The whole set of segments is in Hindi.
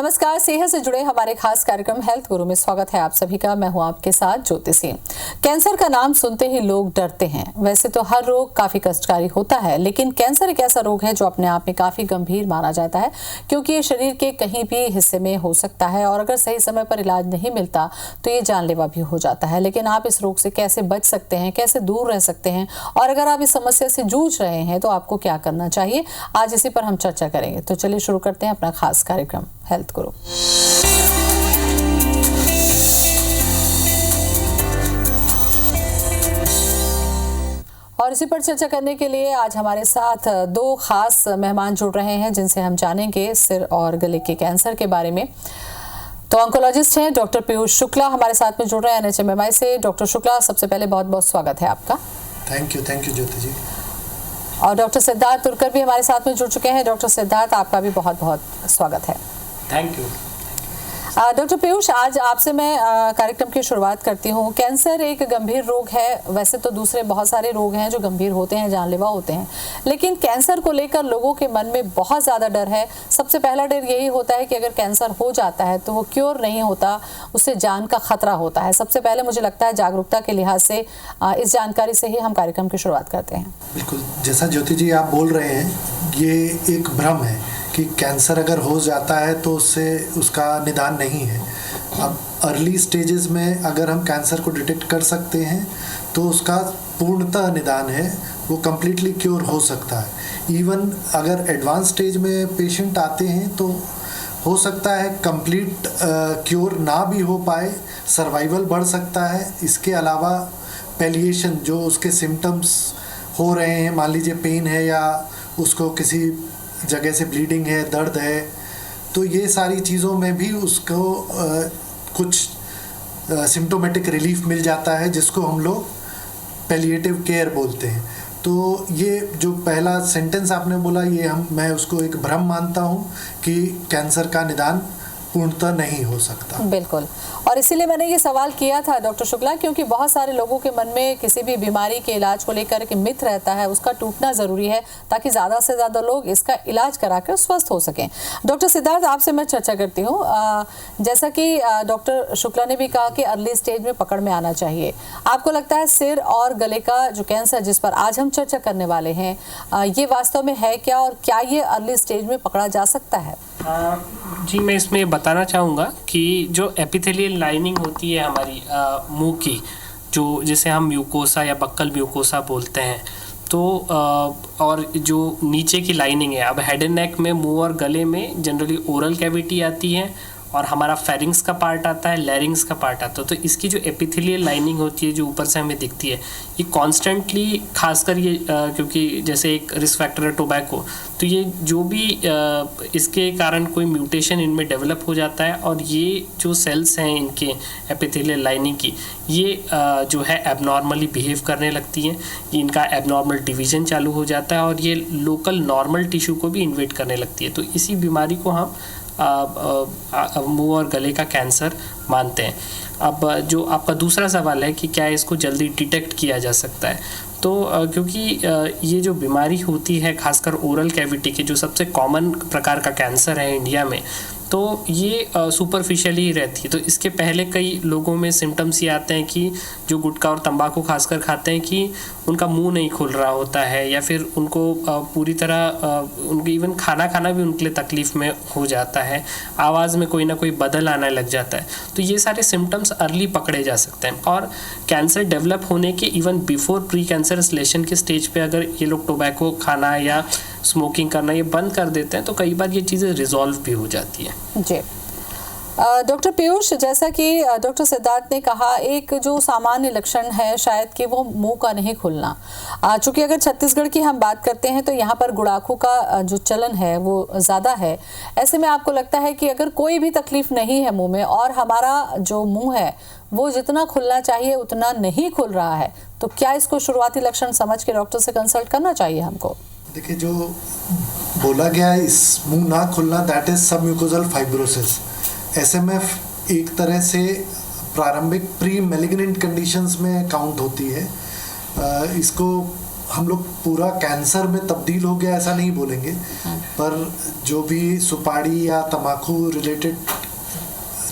नमस्कार, सेहत से जुड़े हमारे खास कार्यक्रम हेल्थ गुरु में स्वागत है आप सभी का। मैं हूं आपके साथ ज्योति सिंह। कैंसर का नाम सुनते ही लोग डरते हैं। वैसे तो हर रोग काफी कष्टकारी होता है, लेकिन कैंसर एक ऐसा रोग है जो अपने आप में काफी गंभीर माना जाता है, क्योंकि ये शरीर के कहीं भी हिस्से में हो सकता है और अगर सही समय पर इलाज नहीं मिलता तो ये जानलेवा भी हो जाता है। लेकिन आप इस रोग से कैसे बच सकते हैं, कैसे दूर रह सकते हैं, और अगर आप इस समस्या से जूझ रहे हैं तो आपको क्या करना चाहिए, आज इसी पर हम चर्चा करेंगे। तो चलिए शुरू करते हैं अपना खास कार्यक्रम हेल्थ गुरु। और इसी पर चर्चा करने के लिए आज हमारे साथ दो खास मेहमान जुड़ रहे हैं, जिनसे हम जानेंगे सिर और गले के कैंसर के बारे में। तो ऑन्कोलॉजिस्ट हैं डॉक्टर पीयूष शुक्ला हमारे साथ में जुड़ रहे हैं NHMMI से। डॉक्टर शुक्ला, सबसे पहले बहुत बहुत स्वागत है आपका। थैंक यू ज्योति जी। और डॉक्टर सिद्धार्थ तुर्कर भी हमारे साथ में जुड़ चुके हैं। डॉक्टर सिद्धार्थ, आपका भी बहुत बहुत स्वागत है। Thank you. डॉक्टर पीयूष, आज आपसे मैं कार्यक्रम की शुरुआत करती हूँ। कैंसर एक गंभीर रोग है। वैसे तो दूसरे बहुत सारे रोग हैं जो गंभीर होते हैं, जानलेवा होते हैं, लेकिन कैंसर को लेकर लोगों के मन में बहुत ज़्यादा डर है। सबसे पहला डर यही होता है कि अगर कैंसर हो जाता है तो वो क्योर नहीं होता, उससे जान का खतरा होता है। सबसे पहले मुझे लगता है जागरूकता के लिहाज से इस जानकारी से ही हम कार्यक्रम की शुरुआत करते हैं। बिल्कुल, जैसा ज्योति जी आप बोल रहे हैं, ये एक भ्रम है कि कैंसर अगर हो जाता है तो उससे उसका निदान नहीं है। अब अर्ली स्टेजेस में अगर हम कैंसर को डिटेक्ट कर सकते हैं तो उसका पूर्णतः निदान है, वो कम्प्लीटली क्योर हो सकता है। इवन अगर एडवांस स्टेज में पेशेंट आते हैं तो हो सकता है कंप्लीट क्योर ना भी हो पाए, सर्वाइवल बढ़ सकता है। इसके अलावा पैलिएशन, जो उसके सिम्टम्स हो रहे हैं, मान लीजिए पेन है या उसको किसी जगह से ब्लीडिंग है, दर्द है, तो ये सारी चीज़ों में भी उसको कुछ सिम्टोमेटिक रिलीफ मिल जाता है, जिसको हम लोग पैलिएटिव केयर बोलते हैं। तो ये जो पहला सेंटेंस आपने बोला, ये मैं उसको एक भ्रम मानता हूँ कि कैंसर का निदान पूर्णतः नहीं हो सकता। बिल्कुल, और इसीलिए मैंने ये सवाल किया था डॉक्टर शुक्ला, क्योंकि बहुत सारे लोगों के मन में किसी भी बीमारी के इलाज को लेकर के मिथ रहता है, उसका टूटना ज़रूरी है ताकि ज़्यादा से ज़्यादा लोग इसका इलाज कराकर स्वस्थ हो सकें। डॉक्टर सिद्धार्थ, आपसे मैं चर्चा करती हूँ। जैसा कि डॉक्टर शुक्ला ने भी कहा कि अर्ली स्टेज में पकड़ में आना चाहिए, आपको लगता है सिर और गले का जो कैंसर जिस पर आज हम चर्चा करने वाले हैं, ये वास्तव में है क्या, और क्या ये अर्ली स्टेज में पकड़ा जा सकता है? जी, मैं इसमें बताना चाहूँगा कि जो एपिथेलियल लाइनिंग होती है हमारी मुंह की, जो जिसे हम म्यूकोसा या बक्कल म्यूकोसा बोलते हैं, तो और जो नीचे की लाइनिंग है, अब हेड एंड नेक में, मुंह और गले में जनरली ओरल कैविटी आती है और हमारा फेरिंग्स का पार्ट आता है, लैरिंग्स का पार्ट आता है। तो इसकी जो एपिथेलियल लाइनिंग होती है, जो ऊपर से हमें दिखती है, ये कॉन्स्टेंटली, खासकर ये क्योंकि जैसे एक रिस्क फैक्टर है टोबैको, तो ये जो भी इसके कारण कोई म्यूटेशन इनमें डेवलप हो जाता है और ये जो सेल्स हैं इनके एपिथेलियल लाइनिंग की, ये जो है एबनॉर्मली बिहेव करने लगती हैं। इनका एबनॉर्मल डिवीजन चालू हो जाता है और ये लोकल नॉर्मल टिश्यू को भी इन्वेट करने लगती है। तो इसी बीमारी को हम मुंह और गले का कैंसर मानते हैं। अब जो आपका दूसरा सवाल है कि क्या इसको जल्दी डिटेक्ट किया जा सकता है, तो क्योंकि ये जो बीमारी होती है, खासकर ओरल कैविटी की, जो सबसे कॉमन प्रकार का कैंसर है इंडिया में, तो ये सुपरफिशियली रहती है। तो इसके पहले कई लोगों में सिम्टम्स ये आते हैं कि जो गुटखा और तंबाकू खासकर खाते हैं कि उनका मुंह नहीं खुल रहा होता है, या फिर उनको पूरी तरह उनकी इवन खाना भी उनके लिए तकलीफ़ में हो जाता है, आवाज़ में कोई ना कोई बदल आने लग जाता है। तो ये सारे सिम्टम्स अर्ली पकड़े जा सकते हैं। और कैंसर डेवलप होने के इवन बिफोर प्री कैंसरस लेशन के स्टेज पे अगर ये लोग टोबैको खाना या स्मोकिंग करना ये बंद कर देते हैं तो कई बार ये चीज़ें रिजॉल्व भी हो जाती है। जी, डॉक्टर पीयूष, जैसा कि डॉक्टर सिद्धार्थ ने कहा, एक जो सामान्य लक्षण है शायद कि वो मुंह का नहीं खुलना। चूँकि अगर छत्तीसगढ़ की हम बात करते हैं तो यहाँ पर गुड़ाखू का जो चलन है वो ज़्यादा है। ऐसे में आपको लगता है कि अगर कोई भी तकलीफ नहीं है मुंह में और हमारा जो मुंह है वो जितना खुलना चाहिए उतना नहीं खुल रहा है, तो क्या इसको शुरुआती लक्षण समझ के डॉक्टर से कंसल्ट करना चाहिए हमको? देखिए, जो बोला गया है इस मुंह ना खुलना, that is submucosal fibrosis. SMF एक तरह से प्रारंभिक प्री मैलिग्नेंट कंडीशंस में काउंट होती है। इसको हम लोग पूरा कैंसर में तब्दील हो गया ऐसा नहीं बोलेंगे, पर जो भी सुपारी या तम्बाकू रिलेटेड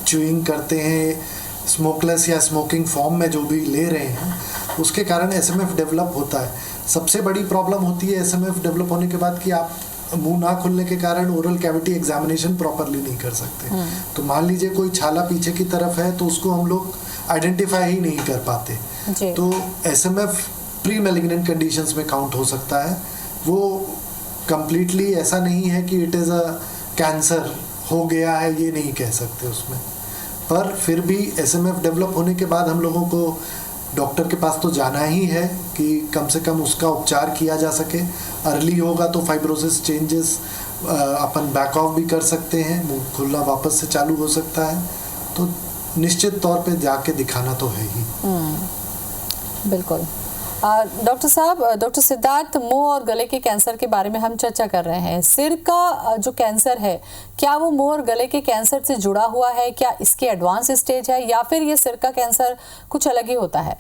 च्यूइंग करते हैं, स्मोकलेस या स्मोकिंग फॉर्म में जो भी ले रहे हैं, उसके कारण एसएमएफ डेवलप होता है। सबसे बड़ी प्रॉब्लम होती है एसएमएफ डेवलप होने के बाद कि आप मुंह ना खुलने के कारण ओरल कैविटी एग्जामिनेशन प्रॉपरली नहीं कर सकते। तो मान लीजिए कोई छाला पीछे की तरफ है तो उसको हम लोग आइडेंटिफाई ही नहीं कर पाते, तो एसएमएफ प्री मैलिग्नेंट कंडीशंस में काउंट हो सकता है। वो कंप्लीटली ऐसा नहीं है कि इट इज़ अ कैंसर हो गया है, ये नहीं कह सकते उसमें, पर फिर भी एसएमएफ डेवलप होने के बाद हम लोगों को डॉक्टर के पास तो जाना ही है कि कम से कम उसका उपचार किया जा सके। अर्ली होगा तो fibrosis changes upon back of भी कर सकते हैं, मुंह खुलना वापस से चालू हो सकता है, तो निश्चित तौर पे जाके दिखाना तो है ही। बिल्कुल। डॉक्टर साहब, डॉक्टर सिद्धार्थ, मुंह और गले के कैंसर के बारे में हम चर्चा कर रहे हैं। सिर का जो कैंसर है, क्या वो मुंह और गले के कैंसर से जुड़ा हुआ है? क्या इसके एडवांस स्टेज है या फिर ये सिर का कैंसर कुछ अलग ही होता है?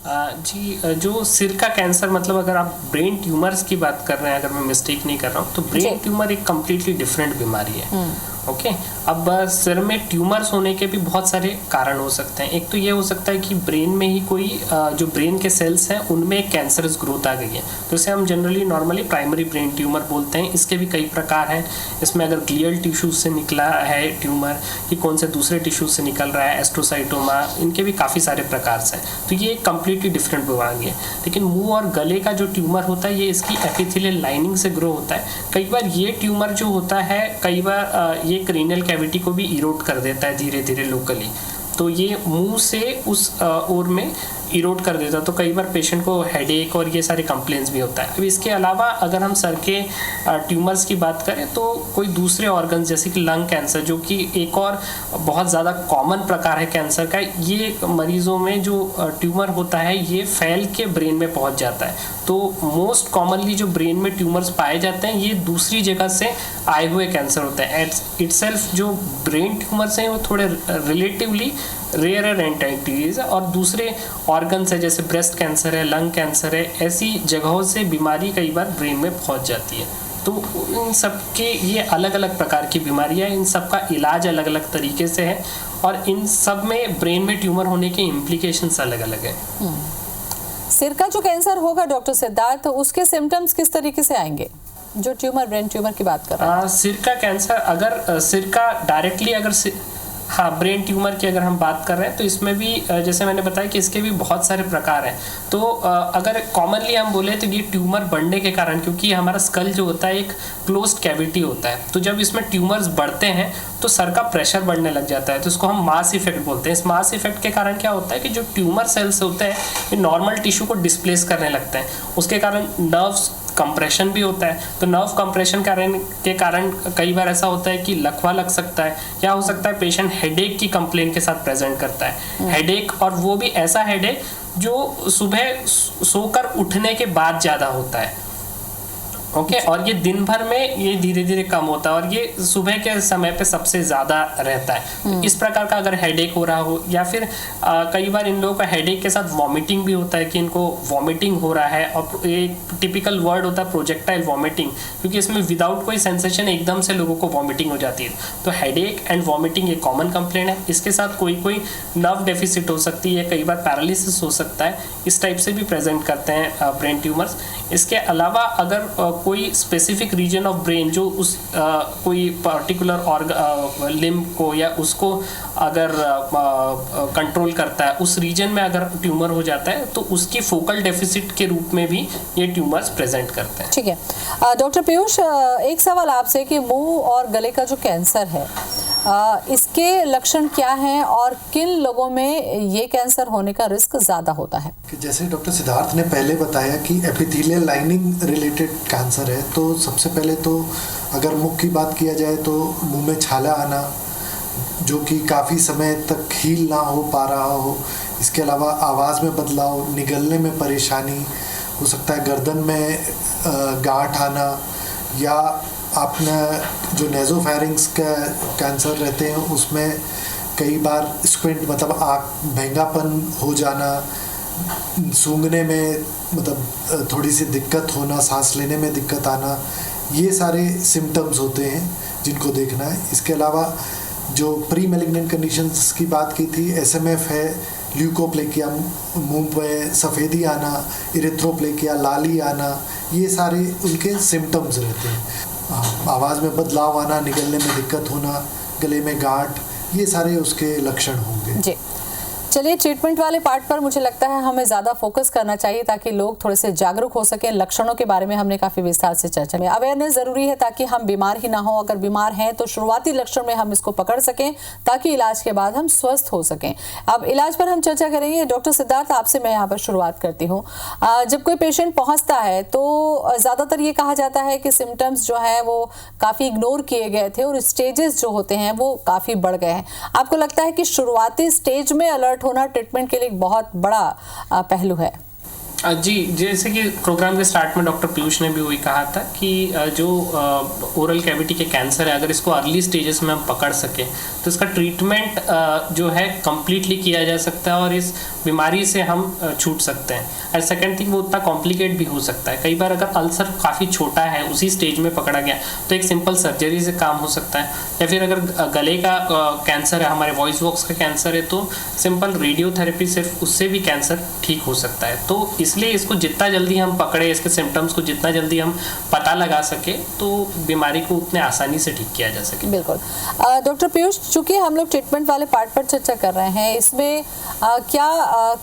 जी, जो सिर का कैंसर मतलब अगर आप ब्रेन ट्यूमर्स की बात कर रहे हैं, अगर मैं मिस्टेक नहीं कर रहा हूँ, तो ब्रेन ट्यूमर एक कम्प्लीटली डिफरेंट बीमारी है। ओके, अब सिर में ट्यूमर्स होने के भी बहुत सारे कारण हो सकते हैं। एक तो ये हो सकता है कि ब्रेन में ही कोई जो ब्रेन के सेल्स हैं उनमें एक कैंसरस ग्रोथ आ गई है, तो इसे हम generally normally primary brain tumour बोलते हैं। इसके भी कई प्रकार हैं। इसमें अगर ग्लियल टिश्यूज से निकला है ट्यूमर कि कौन से दूसरे टिश्यूज से निकल रहा है, एस्ट्रोसाइटोमा, इनके भी काफ़ी सारे प्रकार हैं। तो ये एक कम्प्लीटली डिफरेंट बीमारी है। लेकिन मुँह और गले का जो ट्यूमर होता है, ये इसकी एपिथेलियल लाइनिंग से ग्रो होता है। कई बार ये ट्यूमर जो होता है, कई बार ये क्रेनियल कैविटी को भी इरोड कर देता है धीरे धीरे लोकली, तो ये मुंह से उस ओर में इरोड कर देता है, तो कई बार पेशेंट को हेडेक और ये सारे कंप्लेंट्स भी होता है। अब इसके अलावा अगर हम सर के ट्यूमर्स की बात करें तो कोई दूसरे ऑर्गन्स जैसे कि लंग कैंसर, जो कि एक और बहुत ज़्यादा कॉमन प्रकार है कैंसर का, ये मरीजों में जो ट्यूमर होता है ये फैल के ब्रेन में पहुंच जाता है। तो मोस्ट कॉमनली जो ब्रेन में ट्यूमर्स पाए जाते हैं ये दूसरी जगह से आए हुए कैंसर होते हैं। इटसेल्फ जो ब्रेन ट्यूमर्स हैं वो थोड़े रिलेटिवली रेयर एंटिटीज है, और दूसरे ऑर्गन्स है जैसे ब्रेस्ट कैंसर है, लंग कैंसर है, ऐसी जगहों से बीमारी कई बार ब्रेन में पहुंच जाती है। तो इन सब के ये अलग अलग प्रकार की बीमारियां हैं, इन सब का इलाज अलग अलग तरीके से है, और इन सब में ब्रेन में ट्यूमर होने के इम्प्लीकेशंस अलग अलग है। सिर का जो कैंसर होगा डॉक्टर सिद्धार्थ, उसके सिम्टम्स किस तरीके से आएंगे, जो ट्यूमर ब्रेन ट्यूमर की बात कर रहे हैं? सिर का कैंसर अगर सिर का डायरेक्टली अगर हाँ ब्रेन ट्यूमर की अगर हम बात कर रहे हैं तो इसमें भी जैसे मैंने बताया कि इसके भी बहुत सारे प्रकार हैं। तो अगर कॉमनली हम बोले तो ये ट्यूमर बढ़ने के कारण, क्योंकि हमारा स्कल जो होता है एक क्लोज्ड कैविटी होता है, तो जब इसमें ट्यूमर्स बढ़ते हैं तो सर का प्रेशर बढ़ने लग जाता है, तो इसको हम मास इफेक्ट बोलते हैं। इस मास इफेक्ट के कारण क्या होता है कि जो ट्यूमर सेल्स होते हैं ये नॉर्मल टिश्यू को डिस्प्लेस करने लगते हैं, उसके कारण नर्व्स कंप्रेशन भी होता है। तो नर्व कंप्रेशन के कारण कई बार ऐसा होता है कि लकवा लग सकता है, या हो सकता है पेशेंट हेडेक की कंप्लेंट के साथ प्रेजेंट करता है। हेडेक, और वो भी ऐसा हेडेक जो सुबह सोकर उठने के बाद ज़्यादा होता है। ओके, और ये दिन भर में ये धीरे धीरे कम होता है, और ये सुबह के समय पे सबसे ज़्यादा रहता है। तो इस प्रकार का अगर हेडेक हो रहा हो, या फिर कई बार इन लोगों का हेडेक के साथ वॉमिटिंग भी होता है कि इनको वॉमिटिंग हो रहा है, और एक टिपिकल वर्ड होता है प्रोजेक्टाइल वॉमिटिंग, क्योंकि इसमें विदाउट कोई सेंसेशन एकदम से लोगों को वॉमिटिंग हो जाती है। तो हेडेक एंड वॉमिटिंग एक कॉमन कंप्लेंट है। इसके साथ कोई नर्व डेफिसिट हो सकती है, कई बार पैरालिसिस हो सकता है, इस टाइप से भी प्रेजेंट करते हैं ब्रेन ट्यूमर्स। इसके अलावा अगर कोई स्पेसिफिक रीजन ऑफ ब्रेन जो उस कोई पर्टिकुलर लिम्ब को या उसको अगर कंट्रोल करता है, उस रीजन में अगर ट्यूमर हो जाता है तो उसकी फोकल डेफिसिट के रूप में भी ये ट्यूमर्स प्रेजेंट करते हैं। ठीक है डॉक्टर पीयूष, एक सवाल आपसे कि मुंह और गले का जो कैंसर है इसके लक्षण क्या हैं और किन लोगों में ये कैंसर होने का रिस्क ज़्यादा होता है? कि जैसे डॉक्टर सिद्धार्थ ने पहले बताया कि एपिथेलियल लाइनिंग रिलेटेड कैंसर है, तो सबसे पहले तो अगर मुख की बात किया जाए तो मुंह में छाला आना जो कि काफ़ी समय तक हील ना हो पा रहा हो, इसके अलावा आवाज़ में बदलाव, निगलने में परेशानी हो सकता है, गर्दन में गांठ आना, या आपने जो नेज़ोफेरिंक्स का कैंसर रहते हैं उसमें कई बार स्क्विंट मतलब आँख भैंगापन हो जाना, सूंघने में मतलब थोड़ी सी दिक्कत होना, सांस लेने में दिक्कत आना, ये सारे सिम्टम्स होते हैं जिनको देखना है। इसके अलावा जो प्री मैलिग्नेंट कंडीशंस की बात की थी, SMF है, ल्यूकोप्लेकिया, मुंह पे सफ़ेदी आना, इरिथ्रोप्लेकिया, लाली आना, ये सारे उनके सिम्टम्स रहते हैं। आवाज़ में बदलाव आना, निगलने में दिक्कत होना, गले में गांठ, ये सारे उसके लक्षण होंगे। जी, चलिए ट्रीटमेंट वाले पार्ट पर मुझे लगता है हमें ज़्यादा फोकस करना चाहिए ताकि लोग थोड़े से जागरूक हो सकें। लक्षणों के बारे में हमने काफ़ी विस्तार से चर्चा में, अवेयरनेस ज़रूरी है ताकि हम बीमार ही ना हो। अगर बीमार हैं तो शुरुआती लक्षण में हम इसको पकड़ सकें ताकि इलाज के बाद हम स्वस्थ हो सकें। अब इलाज पर हम चर्चा करेंगे। डॉक्टर सिद्धार्थ, आपसे मैं यहाँ पर शुरुआत करती हूँ। जब कोई पेशेंट पहुँचता है तो ज़्यादातर ये कहा जाता है कि सिम्टम्स जो है वो काफ़ी इग्नोर किए गए थे और स्टेजेस जो होते हैं वो काफ़ी बढ़ गए हैं। आपको लगता है कि शुरुआती स्टेज में अलर्ट होना ट्रीटमेंट के लिए एक बहुत बड़ा पहलू है? जी, जैसे कि प्रोग्राम के स्टार्ट में डॉक्टर पीयूष ने भी वही कहा था कि जो ओरल कैविटी के कैंसर है, अगर इसको अर्ली स्टेजेस में हम पकड़ सकें तो इसका ट्रीटमेंट जो है कम्प्लीटली किया जा सकता है और इस बीमारी से हम छूट सकते हैं। एंड सेकेंड थिंग, वो उतना कॉम्प्लिकेट भी हो सकता है। कई बार अगर अल्सर काफ़ी छोटा है, उसी स्टेज में पकड़ा गया तो एक सिंपल सर्जरी से काम हो सकता है। या फिर अगर गले का कैंसर है, हमारे वॉइस बॉक्स का कैंसर है, तो सिंपल रेडियोथेरेपी सिर्फ उससे भी कैंसर ठीक हो सकता है। तो इसलिए इसको जितना जल्दी हम पकड़े, इसके सिम्टम्स को जितना जल्दी हम पता लगा सके तो बीमारी को उतने आसानी से ठीक किया जा सके। बिल्कुल। डॉक्टर पीयूष, चूंकि हम लोग ट्रीटमेंट वाले पार्ट पर चर्चा कर रहे हैं, इसमें क्या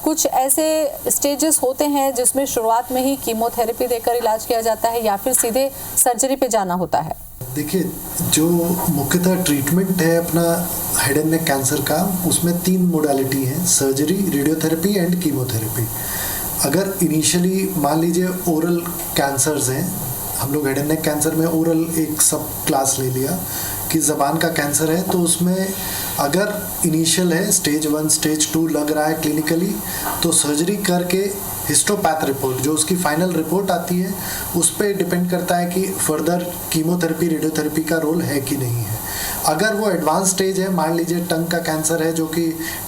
कुछ ऐसे स्टेजेस होते हैं जिसमें शुरुआत में ही कीमोथेरेपी देकर इलाज किया जाता है या फिर सीधे सर्जरी पे जाना होता है? देखिए, जो मुख्यतः ट्रीटमेंट है अपना हेड एंड नेक कैंसर का, उसमें 3 मोडालिटी हैं: सर्जरी, रेडियोथेरेपी एंड कीमोथेरेपी। अगर इनिशियली मान लीजिए ओरल कैंसर्स हैं, हम लोग हेड एंड नेक कैंसर में ओरल एक सब क्लास ले लिया कि ज़बान का कैंसर है, तो उसमें अगर इनिशियल है, स्टेज 1 स्टेज 2 लग रहा है क्लिनिकली, तो सर्जरी करके हिस्टोपैथ रिपोर्ट, जो उसकी फाइनल रिपोर्ट आती है, उस पर डिपेंड करता है कि फर्दर कीमोथेरेपी, रेडियोथेरेपी का रोल है कि नहीं है। अगर वो एडवांस स्टेज है, मान लीजिए टंग का कैंसर है जो कि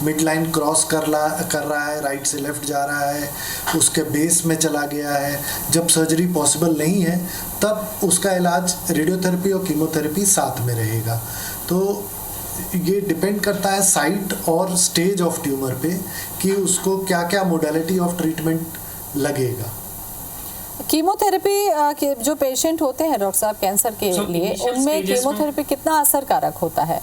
मिड लाइन क्रॉस कर रहा है, राइट से लेफ्ट जा रहा है, उसके बेस में चला गया है, जब सर्जरी पॉसिबल नहीं है तब उसका इलाज रेडियोथेरेपी और कीमोथेरेपी साथ में रहेगा। तो ये डिपेंड करता है साइट और स्टेज ऑफ ट्यूमर पे कि उसको क्या क्या मोडालिटी ऑफ ट्रीटमेंट लगेगा। कीमोथेरेपी के जो पेशेंट होते हैं डॉक्टर साहब कैंसर के लिए, उनमें कीमोथेरेपी कितना असरकारक होता है?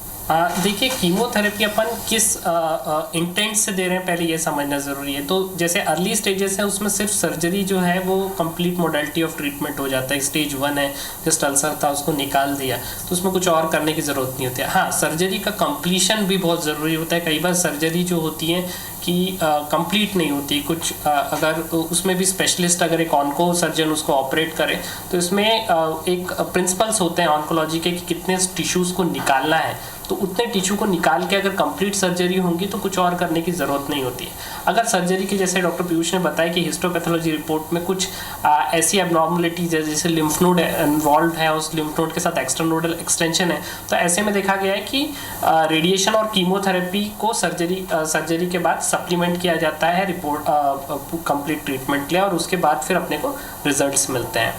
देखिए, कीमोथेरेपी अपन किस इंटेंट से दे रहे हैं पहले ये समझना ज़रूरी है। तो जैसे अर्ली स्टेजेस है उसमें सिर्फ सर्जरी जो है वो कंप्लीट मोडालिटी ऑफ ट्रीटमेंट हो जाता है। स्टेज 1 है, जस्ट अल्सर था उसको निकाल दिया तो उसमें कुछ और करने की ज़रूरत नहीं होती है। हाँ, सर्जरी का कंप्लीशन भी बहुत ज़रूरी होता है। कई बार सर्जरी जो होती है कि कंप्लीट नहीं होती, कुछ अगर उसमें भी स्पेशलिस्ट अगर एक ऑन्को सर्जन उसको ऑपरेट करे तो इसमें एक प्रिंसिपल्स होते हैं ऑन्कोलॉजी के कि कितने टिश्यूज़ को निकालना है, तो उतने टिश्यू को निकाल के अगर कंप्लीट सर्जरी होंगी तो कुछ और करने की ज़रूरत नहीं होती है। अगर सर्जरी की, जैसे डॉक्टर पीयूष ने बताया कि हिस्टोपैथोलॉजी रिपोर्ट में कुछ ऐसी एबनॉर्मलिटीज है जैसे लिम्फ नोड इन्वॉल्व है, उस लिम्फ नोड के साथ एक्सट्रानोडल एक्सटेंशन है, तो ऐसे में देखा गया है कि रेडिएशन और कीमोथेरेपी को सर्जरी के बाद सप्लीमेंट किया जाता है रिपोर्ट कंप्लीट ट्रीटमेंट के लिए और उसके बाद फिर अपने को रिजल्ट्स मिलते हैं।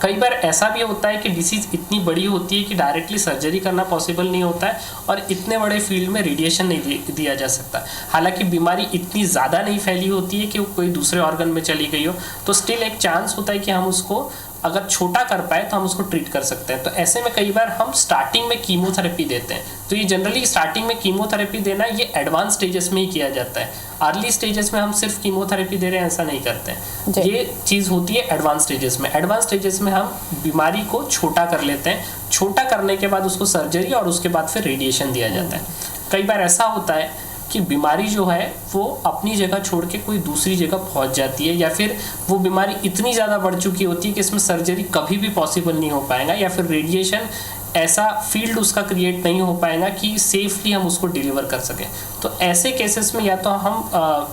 कई बार ऐसा भी होता है कि डिसीज़ इतनी बड़ी होती है कि डायरेक्टली सर्जरी करना पॉसिबल नहीं होता है और इतने बड़े फील्ड में रेडिएशन नहीं दिया जा सकता। हालांकि बीमारी इतनी ज़्यादा नहीं फैली होती है कि वो कोई दूसरे ऑर्गन में चली गई हो, तो स्टिल एक चांस होता है कि हम उसको अगर छोटा कर पाए तो हम उसको ट्रीट कर सकते हैं। तो ऐसे में कई बार हम स्टार्टिंग में कीमोथेरेपी देते हैं। तो ये जनरली स्टार्टिंग में कीमोथेरेपी देना ये एडवांस स्टेजेस में ही किया जाता है। अर्ली स्टेजेस में हम सिर्फ कीमोथेरेपी दे रहे हैं ऐसा नहीं करते हैं। ये चीज़ होती है एडवांस स्टेजेस में। एडवांस स्टेजेस में हम बीमारी को छोटा कर लेते हैं। छोटा करने के बाद उसको सर्जरी और उसके बाद फिर रेडिएशन दिया जाता है। कई बार ऐसा होता है कि बीमारी जो है वो अपनी जगह छोड़ के कोई दूसरी जगह पहुंच जाती है, या फिर वो बीमारी इतनी ज़्यादा बढ़ चुकी होती है कि इसमें सर्जरी कभी भी पॉसिबल नहीं हो पाएगा, या फिर रेडिएशन ऐसा फील्ड उसका क्रिएट नहीं हो पाएगा कि सेफली हम उसको डिलीवर कर सकें। तो ऐसे केसेस में या तो हम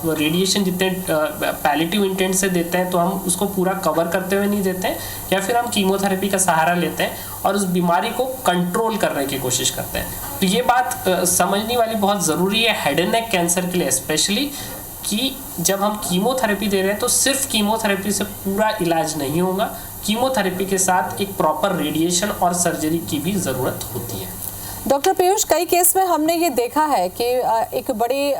रेडिएशन जितने पैलेटिव इंटेंट से देते हैं तो हम उसको पूरा कवर करते हुए नहीं देते हैं, या फिर हम कीमोथेरेपी का सहारा लेते हैं और उस बीमारी को कंट्रोल करने की कोशिश करते हैं। तो ये बात समझने वाली बहुत ज़रूरी है हेड एंड नेक कैंसर के लिए स्पेशली, कि जब हम कीमोथेरेपी दे रहे हैं तो सिर्फ कीमोथेरेपी से पूरा इलाज नहीं होगा, कीमोथेरेपी के साथ एक प्रॉपर रेडिएशन और सर्जरी की भी ज़रूरत होती है। डॉक्टर पीयूष, कई केस में हमने ये देखा है कि एक बड़ी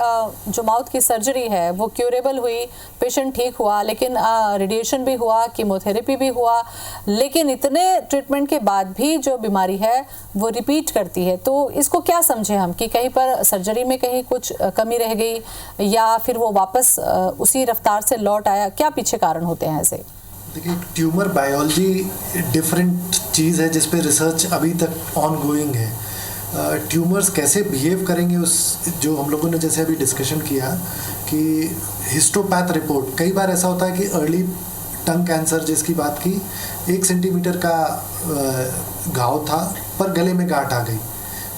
जो माउथ की सर्जरी है वो क्यूरेबल हुई, पेशेंट ठीक हुआ, लेकिन रेडिएशन भी हुआ, कीमोथेरेपी भी हुआ, लेकिन इतने ट्रीटमेंट के बाद भी जो बीमारी है वो रिपीट करती है। तो इसको क्या समझे हम कि कहीं पर सर्जरी में कहीं कुछ कमी रह गई या फिर वो वापस उसी रफ्तार से लौट आया, क्या पीछे कारण होते हैं ऐसे? देखिए, ट्यूमर बायोलॉजी डिफरेंट चीज़ है जिस पे रिसर्च अभी तक ऑन गोइंग है। ट्यूमर्स कैसे बिहेव करेंगे, उस जो हम लोगों ने जैसे अभी डिस्कशन किया कि हिस्टोपैथ रिपोर्ट, कई बार ऐसा होता है कि अर्ली टंग कैंसर जिसकी बात की 1 सेंटीमीटर का घाव था पर गले में गांठ आ गई।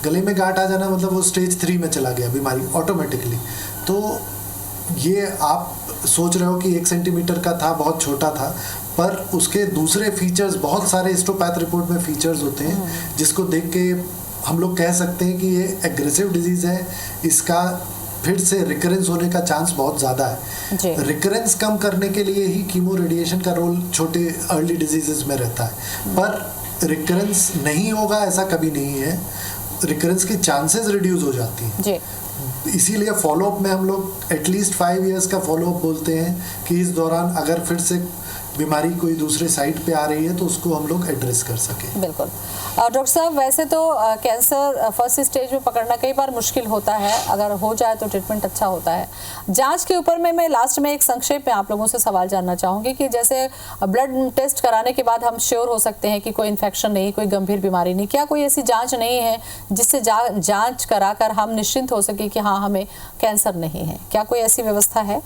गले में गांठ आ जाना मतलब वो स्टेज 3 में चला गया बीमारी ऑटोमेटिकली। तो ये आप सोच रहे हो कि 1 सेंटीमीटर का था, बहुत छोटा था, पर उसके दूसरे फीचर्स, बहुत सारे हिस्टोपैथ रिपोर्ट में फीचर्स होते हैं जिसको देख के हम लोग कह सकते हैं कि ये एग्रेसिव डिजीज़ है, इसका फिर से रिकरेंस होने का चांस बहुत ज़्यादा है। रिकरेंस कम करने के लिए ही कीमो रेडिएशन का रोल छोटे अर्ली डिजीजेस में रहता है, पर रिकरेंस नहीं होगा ऐसा कभी नहीं है। रिकरेंस की चांसेस रिड्यूस हो जाती हैं। इसीलिए फॉलोअप में हम लोग एटलीस्ट 5 इयर्स का फॉलोअप बोलते हैं कि इस दौरान अगर फिर से बीमारी कोई दूसरे साइड पे आ रही है तो उसको हम लोग एड्रेस कर सकें। बिल्कुल। डॉक्टर साहब, वैसे तो कैंसर फर्स्ट स्टेज में पकड़ना कई बार मुश्किल होता है, अगर हो जाए तो ट्रीटमेंट अच्छा होता है। जांच के ऊपर मैं लास्ट में एक संक्षेप में आप लोगों से सवाल जानना चाहूँगी कि जैसे ब्लड टेस्ट कराने के बाद हम श्योर हो सकते हैं कि कोई इन्फेक्शन नहीं, कोई गंभीर बीमारी नहीं, क्या कोई ऐसी जाँच नहीं है जिससे जाँच कराकर हम निश्चिंत हो सके कि हाँ हमें कैंसर नहीं है? क्या कोई ऐसी व्यवस्था है?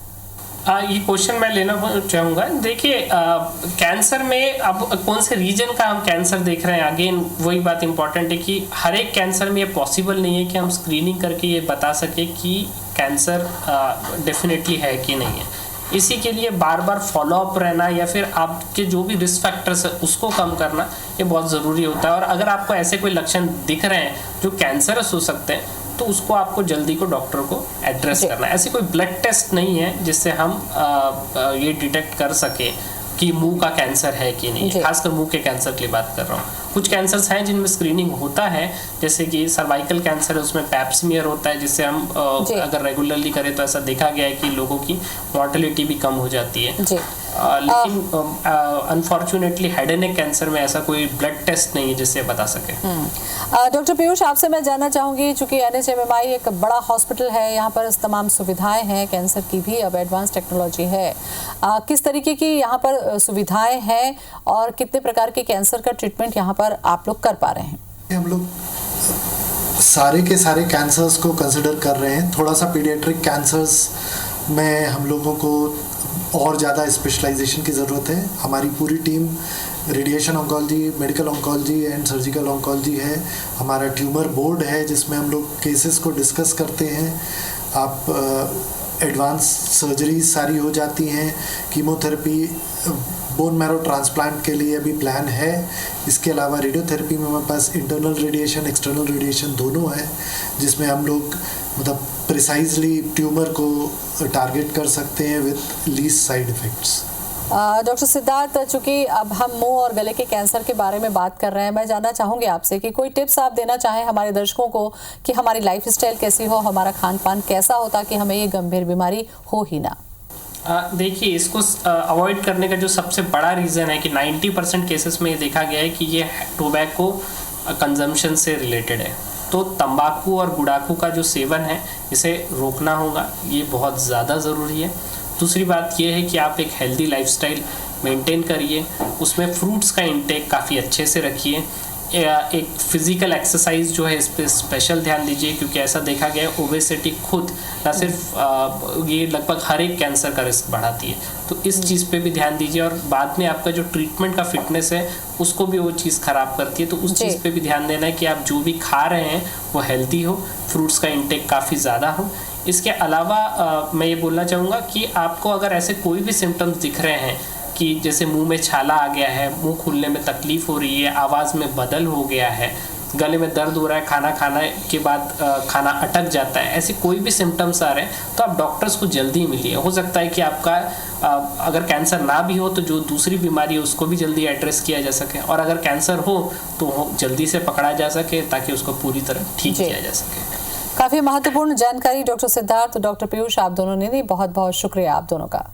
ये क्वेश्चन मैं लेना चाहूँगा। देखिए, कैंसर में अब कौन से रीजन का हम कैंसर देख रहे हैं, अगेन वही बात इंपॉर्टेंट है कि हर एक कैंसर में ये पॉसिबल नहीं है कि हम स्क्रीनिंग करके ये बता सके कि कैंसर डेफिनेटली है कि नहीं है। इसी के लिए बार बार फॉलोअप रहना या फिर आपके जो भी रिस्क फैक्टर्स है उसको कम करना ये बहुत ज़रूरी होता है। और अगर आपको ऐसे कोई लक्षण दिख रहे हैं जो कैंसरस हो सकते हैं तो उसको आपको जल्दी को डॉक्टर को एड्रेस करना है। ऐसी कोई ब्लड टेस्ट नहीं है जिससे हम ये डिटेक्ट कर सके कि मुंह का कैंसर है कि नहीं है। खासकर मुंह के कैंसर के लिए बात कर रहा हूँ। कुछ कैंसर्स हैं जिनमें स्क्रीनिंग होता है, जैसे कि सर्वाइकल कैंसर है, उसमें पैप स्मीयर होता है जिससे हम अगर रेगुलरली करें तो ऐसा देखा गया है कि लोगों की मॉर्टेलिटी भी कम हो जाती है। लेकिन unfortunately head and neck cancer में ऐसा कोई ब्लड टेस्ट नहीं है जिससे बता सके। डॉक्टर पीयूष, आपसे मैं जानना चाहूँगी, चूँकि NHMMI एक बड़ा हॉस्पिटल है, यहाँ पर तमाम सुविधाएं हैं, कैंसर की भी अब एडवांस टेक्नोलॉजी है, किस तरीके की यहाँ पर सुविधाएं हैं और कितने प्रकार के कैंसर का ट्रीटमेंट यहाँ पर आप लोग कर पा रहे हैं? हम लोग सारे के सारे कैंसर्स को कंसिडर कर रहे हैं। थोड़ा सा पीडियाट्रिक कैंसर्स में हम लोगों को और ज़्यादा स्पेशलाइजेशन की ज़रूरत है। हमारी पूरी team radiation oncology, medical oncology and surgical oncology है। हमारा ट्यूमर बोर्ड है जिसमें हम लोग केसेस को डिस्कस करते हैं। आप एडवांस सर्जरी सारी हो जाती हैं। कीमोथेरेपी, बोन मैरो ट्रांसप्लांट के लिए अभी प्लान है। इसके अलावा रेडियोथेरेपी में हमारे पास इंटरनल रेडिएशन, एक्सटर्नल रेडिएशन दोनों है, जिसमें हम लोग मतलब प्रिसाइजली ट्यूमर को टारगेट कर सकते हैं with least side effects. Doctor Siddharth, चूँकि अब हम मुंह और गले के कैंसर के बारे में बात कर रहे हैं, मैं जानना चाहूँगी आपसे कि कोई टिप्स आप देना चाहें हमारे दर्शकों को कि हमारी लाइफस्टाइल कैसी हो, हमारा खान पान कैसा हो ताकि हमें ये गंभीर बीमारी हो ही ना। देखिए, इसको अवॉइड करने का जो सबसे बड़ा रीज़न है कि 90% केसेस में ये देखा गया है कि ये टोबैको कंजम्पशन से रिलेटेड है। तो तंबाकू और गुड़ाखू का जो सेवन है इसे रोकना होगा, ये बहुत ज़्यादा ज़रूरी है। दूसरी बात ये है कि आप एक हेल्दी लाइफस्टाइल मेंटेन करिए, उसमें फ्रूट्स का इंटेक काफ़ी अच्छे से रखिए। एक फिज़िकल एक्सरसाइज जो है इस पर स्पेशल ध्यान दीजिए, क्योंकि ऐसा देखा गया है ओबेसिटी खुद न सिर्फ ये लगभग हर एक कैंसर का रिस्क बढ़ाती है। तो इस चीज़ पे भी ध्यान दीजिए। और बाद में आपका जो ट्रीटमेंट का फिटनेस है उसको भी वो चीज़ ख़राब करती है। तो उस चीज़ पे भी ध्यान देना है कि आप जो भी खा रहे हैं वो हेल्दी हो, फ्रूट्स का इंटेक काफ़ी ज़्यादा हो। इसके अलावा मैं ये बोलना चाहूँगा कि आपको अगर ऐसे कोई भी सिम्टम्स दिख रहे हैं कि जैसे मुंह में छाला आ गया है, मुंह खुलने में तकलीफ़ हो रही है, आवाज़ में बदल हो गया है, गले में दर्द हो रहा है, खाना खाने के बाद खाना अटक जाता है, ऐसे कोई भी सिम्टम्स आ रहे हैं तो आप डॉक्टर्स को जल्दी मिलिए। हो सकता है कि आपका अगर कैंसर ना भी हो तो जो दूसरी बीमारी है उसको भी जल्दी एड्रेस किया जा सके, और अगर कैंसर हो तो जल्दी से पकड़ा जा सके ताकि उसको पूरी तरह ठीक किया जा सके। काफी महत्वपूर्ण जानकारी डॉक्टर सिद्धार्थ, डॉक्टर पीयूष, आप दोनों ने दी, बहुत बहुत शुक्रिया आप दोनों का।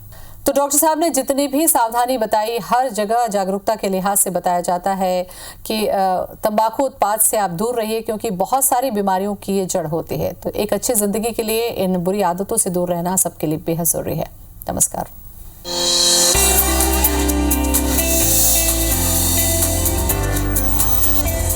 तो डॉक्टर साहब ने जितनी भी सावधानी बताई, हर जगह जागरूकता के लिहाज से बताया जाता है कि तंबाकू उत्पाद से आप दूर रहिए, क्योंकि बहुत सारी बीमारियों की ये जड़ होती है। तो एक अच्छी जिंदगी के लिए इन बुरी आदतों से दूर रहना सबके लिए बेहद जरूरी है। नमस्कार।